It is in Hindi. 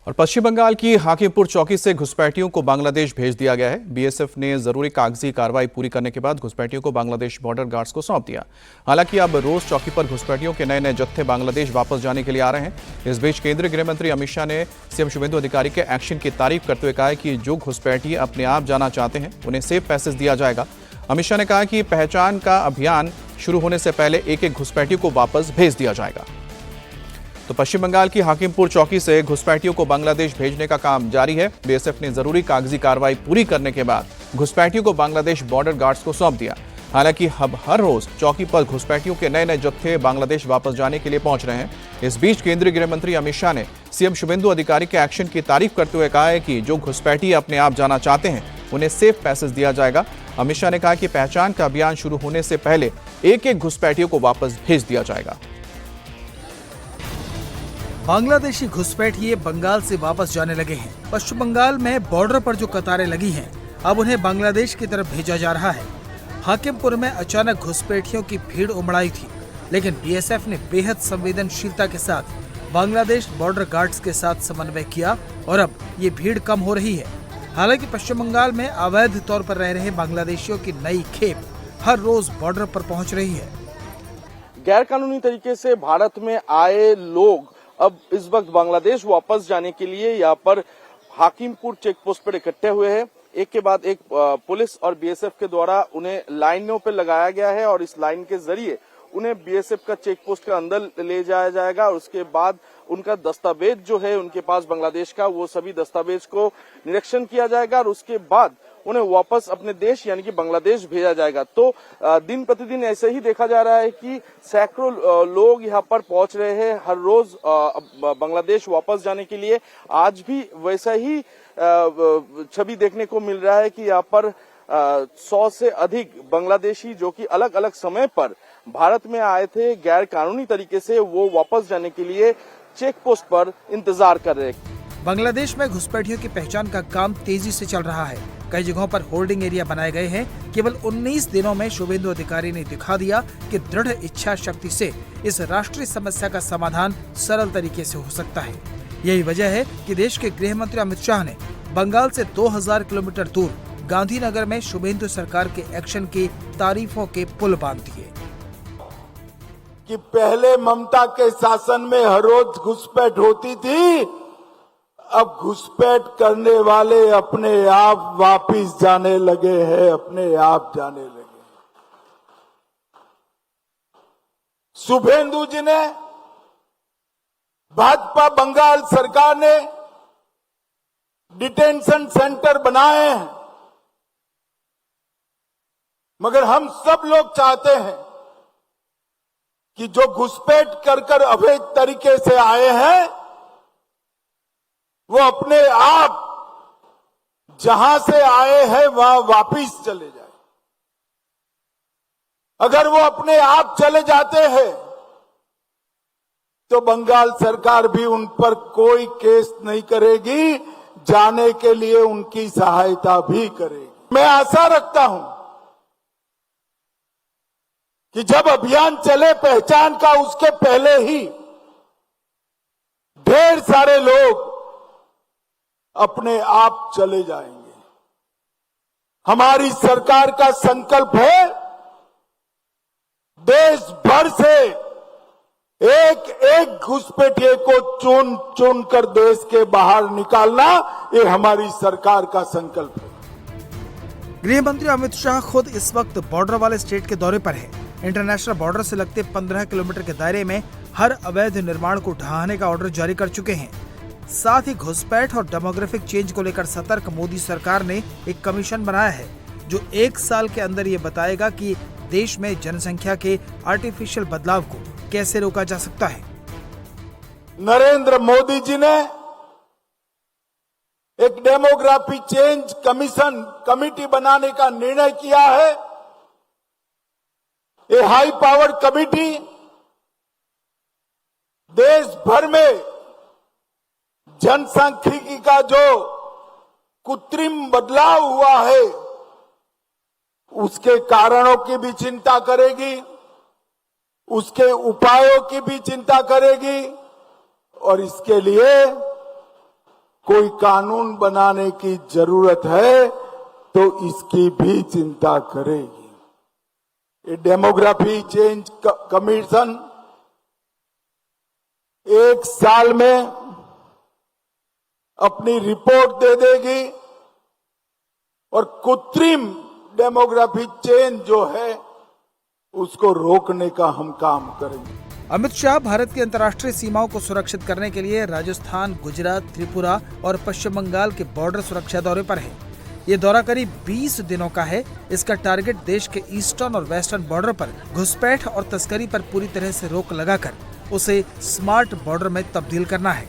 और पश्चिम बंगाल की हाकिमपुर चौकी से घुसपैठियों को बांग्लादेश भेज दिया गया है। बीएसएफ ने जरूरी कागजी कार्रवाई पूरी करने के बाद घुसपैठियों को बांग्लादेश बॉर्डर गार्ड्स को सौंप दिया। हालांकि अब रोज चौकी पर घुसपैठियों के नए नए जत्थे बांग्लादेश वापस जाने के लिए आ रहे हैं। इस बीच केंद्रीय गृह मंत्री अमित शाह ने सीएम शुभेंदु अधिकारी के एक्शन की तारीफ करते हुए कहा है कि जो घुसपैठी अपने आप जाना चाहते हैं उन्हें सेफ पैसेज दिया जाएगा। अमित शाह ने कहा कि पहचान का अभियान शुरू होने से पहले एक एक घुसपैठी को वापस भेज दिया जाएगा। तो पश्चिम बंगाल की हाकिमपुर चौकी से घुसपैठियों को बांग्लादेश भेजने का काम जारी है। बीएसएफ ने जरूरी कागजी कार्रवाई पूरी करने के बाद घुसपैठियों को बांग्लादेश बॉर्डर गार्ड्स को सौंप दिया। हालांकि अब हर रोज चौकी पर घुसपैठियों के नए नए जत्थे बांग्लादेश वापस जाने के लिए पहुंच रहे हैं। इस बीच केंद्रीय गृह मंत्री अमित शाह ने सीएम शुभेंदु अधिकारी के एक्शन की तारीफ करते हुए कहा है कि जो घुसपैठी अपने आप जाना चाहते हैं उन्हें सेफ पैसेज दिया जाएगा। अमित शाह ने कहा कि पहचान का अभियान शुरू होने से पहले एक एक घुसपैठियों को वापस भेज दिया जाएगा। बांग्लादेशी घुसपैठिए बंगाल से वापस जाने लगे हैं। पश्चिम बंगाल में बॉर्डर पर जो कतारें लगी हैं, अब उन्हें बांग्लादेश की तरफ भेजा जा रहा है। हाकिमपुर में अचानक घुसपैठियों की भीड़ उमड़ आई थी, लेकिन बीएसएफ ने बेहद संवेदनशीलता के साथ बांग्लादेश बॉर्डर गार्ड्स के साथ समन्वय किया और अब ये भीड़ कम हो रही है। हालांकि पश्चिम बंगाल में अवैध तौर पर रह रहे बांग्लादेशियों की नई खेप हर रोज बॉर्डर पर पहुंच रही है। गैर कानूनी तरीके से भारत में आए लोग अब इस वक्त बांग्लादेश वापस जाने के लिए यहाँ पर हाकिमपुर चेक पोस्ट पर इकट्ठे हुए हैं। एक के बाद एक पुलिस और बीएसएफ के द्वारा उन्हें लाइनों पर लगाया गया है और इस लाइन के जरिए उन्हें बीएसएफ का चेक पोस्ट के अंदर ले जाया जाएगा और उसके बाद उनका दस्तावेज जो है उनके पास बांग्लादेश का, वो सभी दस्तावेज को निरीक्षण किया जाएगा और उसके बाद उन्हें वापस अपने देश यानी कि बांग्लादेश भेजा जाएगा। तो दिन प्रतिदिन ऐसे ही देखा जा रहा है कि सैकड़ों लोग यहाँ पर पहुंच रहे हैं हर रोज बांग्लादेश वापस जाने के लिए। आज भी वैसा ही छवि देखने को मिल रहा है कि यहाँ पर 100 से अधिक बांग्लादेशी जो कि अलग अलग समय पर भारत में आए थे गैर कानूनी तरीके से, वो वापस जाने के लिए चेक पोस्ट पर इंतजार कर रहे हैं। बांग्लादेश में घुसपैठियों की पहचान का काम तेजी से चल रहा है। कई जगहों पर होल्डिंग एरिया बनाए गए हैं। केवल 19 दिनों में शुभेंदु अधिकारी ने दिखा दिया कि दृढ़ इच्छा शक्ति से इस राष्ट्रीय समस्या का समाधान सरल तरीके से हो सकता है। यही वजह है कि देश के गृह मंत्री अमित शाह ने बंगाल से 2000 किलोमीटर दूर गांधीनगर में शुभेंदु सरकार के एक्शन की तारीफों के पुल बांध दिए। कि पहले ममता के शासन में हर रोज घुसपैठ होती थी, अब घुसपैठ करने वाले अपने आप वापिस जाने लगे हैं, अपने आप जाने लगे। शुभेंदु जी ने, भाजपा बंगाल सरकार ने डिटेंशन सेंटर बनाए हैं, मगर हम सब लोग चाहते हैं कि जो घुसपैठ कर अवैध तरीके से आए हैं वो अपने आप जहां से आए हैं वहां वापिस चले जाए। अगर वो अपने आप चले जाते हैं तो बंगाल सरकार भी उन पर कोई केस नहीं करेगी, जाने के लिए उनकी सहायता भी करेगी। मैं आशा रखता हूं कि जब अभियान चले पहचान का, उसके पहले ही ढेर सारे लोग अपने आप चले जाएंगे। हमारी सरकार का संकल्प है देश भर से एक एक घुसपैठिए को चुन चुन कर देश के बाहर निकालना, ये हमारी सरकार का संकल्प है। गृह मंत्री अमित शाह खुद इस वक्त बॉर्डर वाले स्टेट के दौरे पर है। इंटरनेशनल बॉर्डर से लगते 15 किलोमीटर के दायरे में हर अवैध निर्माण को ढहाने का ऑर्डर जारी कर चुके हैं। साथ ही घुसपैठ और डेमोग्राफिक चेंज को लेकर सतर्क मोदी सरकार ने एक कमीशन बनाया है जो 1 साल के अंदर ये बताएगा कि देश में जनसंख्या के आर्टिफिशियल बदलाव को कैसे रोका जा सकता है। नरेंद्र मोदी जी ने एक डेमोग्राफी चेंज कमीशन कमेटी बनाने का निर्णय किया है। ये हाई पावर कमेटी देश भर में जनसांख्यिकी का जो कृत्रिम बदलाव हुआ है उसके कारणों की भी चिंता करेगी, उसके उपायों की भी चिंता करेगी और इसके लिए कोई कानून बनाने की जरूरत है तो इसकी भी चिंता करेगी। ये डेमोग्राफी चेंज कमीशन 1 साल में अपनी रिपोर्ट दे देगी और कृत्रिम डेमोग्राफी चेंज जो है उसको रोकने का हम काम करेंगे। अमित शाह भारत की अंतर्राष्ट्रीय सीमाओं को सुरक्षित करने के लिए राजस्थान, गुजरात, त्रिपुरा और पश्चिम बंगाल के बॉर्डर सुरक्षा दौरे पर है। ये दौरा करीब 20 दिनों का है। इसका टारगेट देश के ईस्टर्न और वेस्टर्न बॉर्डर पर घुसपैठ और तस्करी पर पूरी तरह से रोक लगाकर उसे स्मार्ट बॉर्डर में तब्दील करना है।